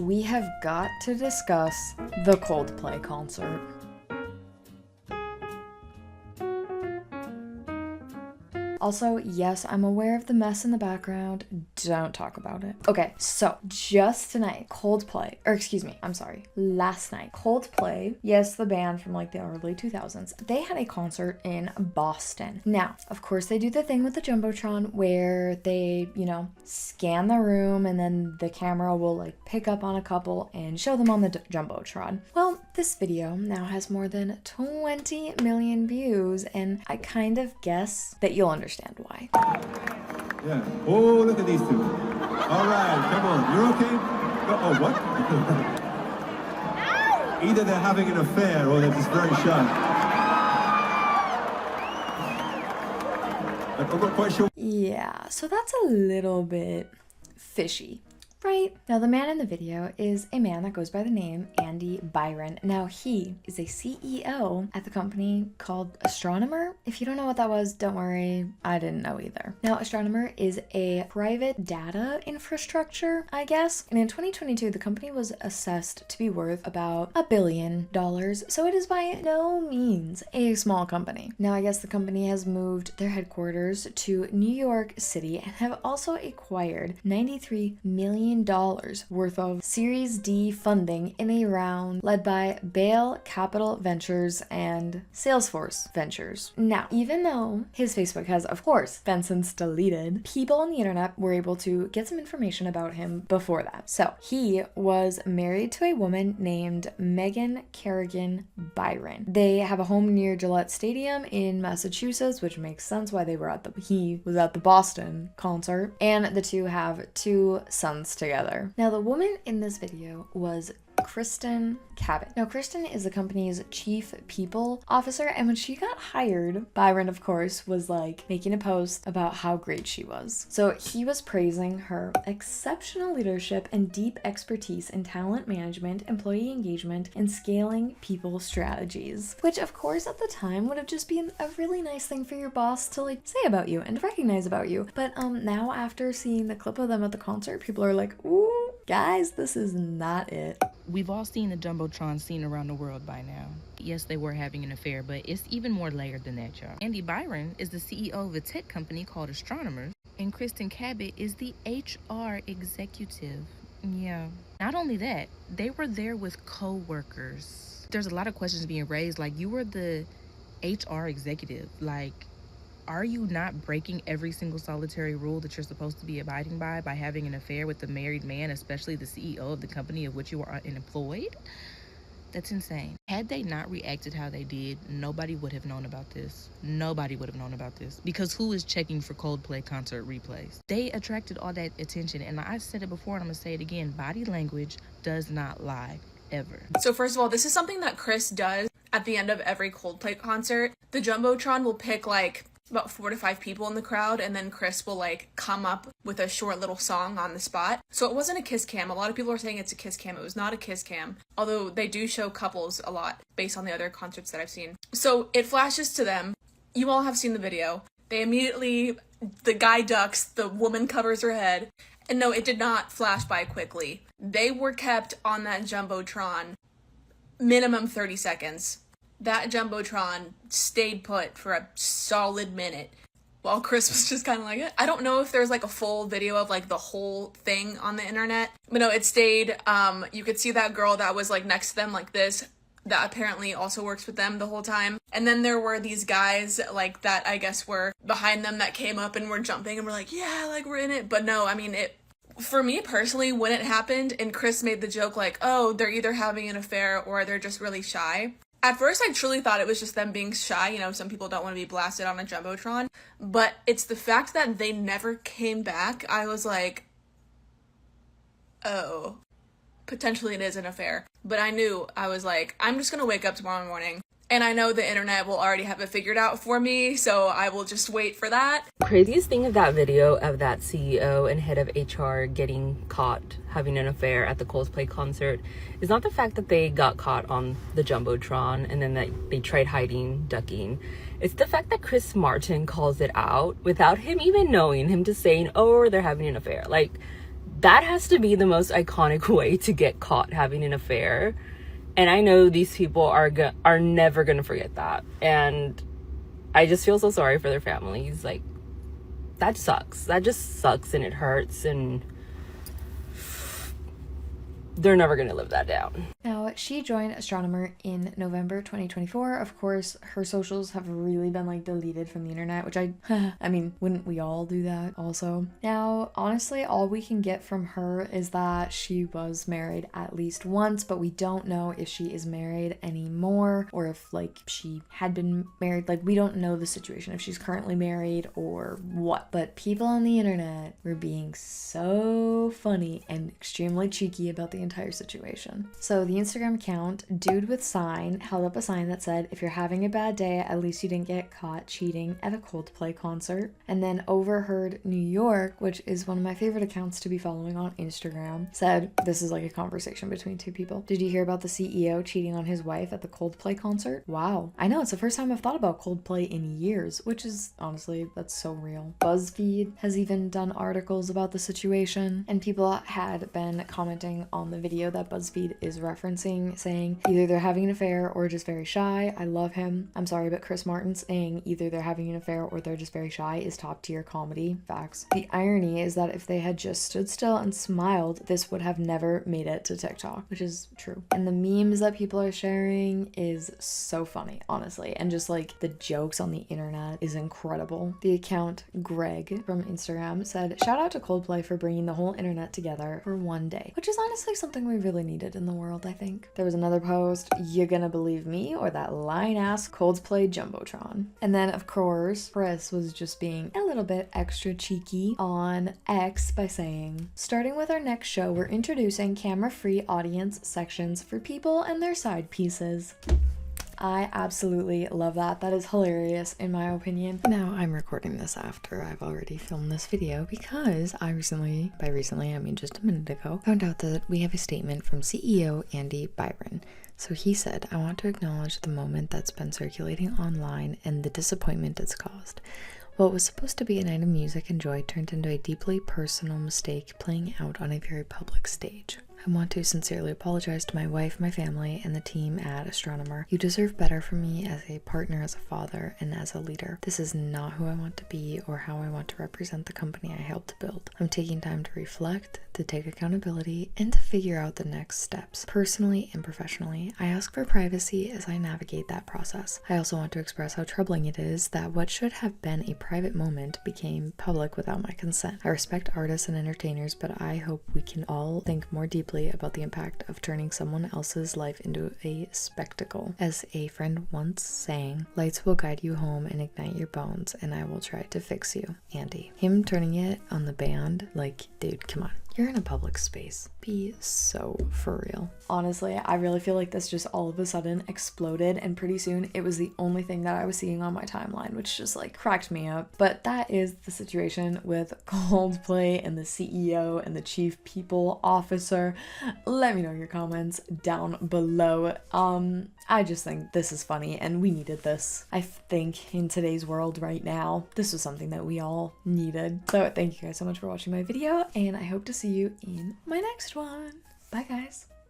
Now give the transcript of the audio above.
we have got to discuss the Coldplay concert. Also, yes, I'm aware of the mess in the background. Don't talk about it. Okay, so just tonight, last night, Coldplay, yes, the band from like the early 2000s, they had a concert in Boston. Now, of course, they do the thing with the jumbotron where they, scan the room and then the camera will like pick up on a couple and show them on the jumbotron. Well, this video now has more than 20 million views, and I kind of guess that you'll understand why. Yeah. Oh, look at these two. All right, come on. You're okay? Oh, what? Either they're having an affair or they're just very shy. I'm not quite sure. Yeah, so that's a little bit fishy. Right. Now, the man in the video is a man that goes by the name Andy Byron. Now, he is a CEO at the company called Astronomer. If you don't know what that was, don't worry. I didn't know either. Now, Astronomer is a private data infrastructure, I guess. And in 2022, the company was assessed to be worth about $1 billion. So it is by no means a small company. Now, I guess the company has moved their headquarters to New York City and have also acquired $93 million worth of Series D funding in a round led by Bale Capital Ventures and Salesforce Ventures. Now, even though his Facebook has, of course, been since deleted, people on the internet were able to get some information about him before that. So, he was married to a woman named Megan Kerrigan Byron. They have a home near Gillette Stadium in Massachusetts, which makes sense why he was at the Boston concert, and the two have 2 sons together. Now, the woman in this video was Kristen Cabot. Now, Kristen is the company's chief people officer, and when she got hired, Byron, of course, was like making a post about how great she was. So he was praising her exceptional leadership and deep expertise in talent management, employee engagement, and scaling people strategies, which of course at the time would have just been a really nice thing for your boss to like say about you and to recognize about you. But now after seeing the clip of them at the concert, people are like, ooh, guys, this is not it. We've all seen the jumbotron seen around the world by now. Yes, they were having an affair, but it's even more layered than that, y'all. Andy Byron is the CEO of a tech company called Astronomers, and Kristen Cabot is the HR executive. Yeah. Not only that, they were there with co-workers. There's a lot of questions being raised, like, you were the HR executive. Like, are you not breaking every single solitary rule that you're supposed to be abiding by having an affair with the married man, especially the CEO of the company of which you are employed? That's insane. Had they not reacted how they did, nobody would have known about this. Nobody would have known about this. Because who is checking for Coldplay concert replays? They attracted all that attention. And I've said it before and I'm going to say it again. Body language does not lie, ever. So first of all, this is something that Chris does at the end of every Coldplay concert. The jumbotron will pick like about 4 to 5 people in the crowd, and then Chris will like come up with a short little song on the spot. So it wasn't a kiss cam. A lot of people are saying it's a kiss cam. It was not a kiss cam, although they do show couples a lot based on the other concerts that I've seen. So it flashes to them. You all have seen the video. They immediately, the guy ducks, the woman covers her head. And no, it did not flash by quickly. They were kept on that jumbotron minimum 30 seconds. That jumbotron stayed put for a solid minute while Chris was just kind of like, I don't know if there's like a full video of like the whole thing on the internet, but no, it stayed. You could see that girl that was like next to them like this, that apparently also works with them the whole time. And then there were these guys like that I guess were behind them that came up and were jumping and were like, yeah, like we're in it. But no, I mean, for me personally, when it happened and Chris made the joke like, oh, they're either having an affair or they're just really shy. At first, I truly thought it was just them being shy. You know, some people don't want to be blasted on a jumbotron. But it's the fact that they never came back. I was like, oh, potentially it is an affair. But I was like, I'm just going to wake up tomorrow morning. And I know the internet will already have it figured out for me, so I will just wait for that. Craziest thing of that video of that CEO and head of HR getting caught having an affair at the Coldplay concert is not the fact that they got caught on the jumbotron and then that they tried hiding, ducking. It's the fact that Chris Martin calls it out without him even knowing, him just saying, oh, they're having an affair. Like, That has to be the most iconic way to get caught having an affair. And I know these people are never gonna forget that. And I just feel so sorry for their families. Like, that sucks. That just sucks, and it hurts, and they're never gonna live that down. Now, she joined Astronomer in November 2024. Of course, her socials have really been like deleted from the internet, which I mean, wouldn't we all do that also? Now, honestly, all we can get from her is that she was married at least once, but we don't know if she is married anymore or if like she had been married. Like, we don't know the situation, if she's currently married or what. But people on the internet were being so funny and extremely cheeky about the entire situation. So the Instagram account, Dude with Sign, held up a sign that said, "If you're having a bad day, at least you didn't get caught cheating at a Coldplay concert." And then Overheard New York, which is one of my favorite accounts to be following on Instagram, said, this is like a conversation between two people, "Did you hear about the CEO cheating on his wife at the Coldplay concert? Wow. I know, it's the first time I've thought about Coldplay in years," which is honestly, that's so real. BuzzFeed has even done articles about the situation, and people had been commenting on the video that BuzzFeed is referencing, saying either they're having an affair or just very shy. I love him. I'm sorry, but Chris Martin saying either they're having an affair or they're just very shy is top tier comedy. Facts. The irony is that if they had just stood still and smiled, this would have never made it to TikTok, which is true. And the memes that people are sharing is so funny, honestly. And just like the jokes on the internet is incredible. The account Greg from Instagram said, "Shout out to Coldplay for bringing the whole internet together for one day," which is honestly something we really needed in the world, I think. There was another post, "You gonna believe me or that line-ass Coldplay jumbotron?" And then, of course, Chris was just being a little bit extra cheeky on X by saying, "Starting with our next show, we're introducing camera-free audience sections for people and their side pieces." I absolutely love that. That is hilarious in my opinion. Now, I'm recording this after I've already filmed this video because I recently, by recently I mean just a minute ago, found out that we have a statement from CEO Andy Byron. So he said, "I want to acknowledge the moment that's been circulating online and the disappointment it's caused. What was supposed to be a night of music and joy turned into a deeply personal mistake playing out on a very public stage. I want to sincerely apologize to my wife, my family, and the team at Astronomer. You deserve better from me as a partner, as a father, and as a leader. This is not who I want to be or how I want to represent the company I helped to build. I'm taking time to reflect, to take accountability, and to figure out the next steps. Personally and professionally, I ask for privacy as I navigate that process. I also want to express how troubling it is that what should have been a private moment became public without my consent. I respect artists and entertainers, but I hope we can all think more deeply about the impact of turning someone else's life into a spectacle. As a friend once sang, lights will guide you home and ignite your bones, and I will try to fix you, Andy." Him turning it on the band, like, dude, come on. You're in a public space. Be so for real. Honestly, I really feel like this just all of a sudden exploded, and pretty soon it was the only thing that I was seeing on my timeline, which just like cracked me up. But that is the situation with Coldplay and the CEO and the chief people officer. Let me know your comments down below. I just think this is funny and we needed this. I think in today's world right now, this was something that we all needed. So thank you guys so much for watching my video, and I hope to see you in my next one. Bye guys.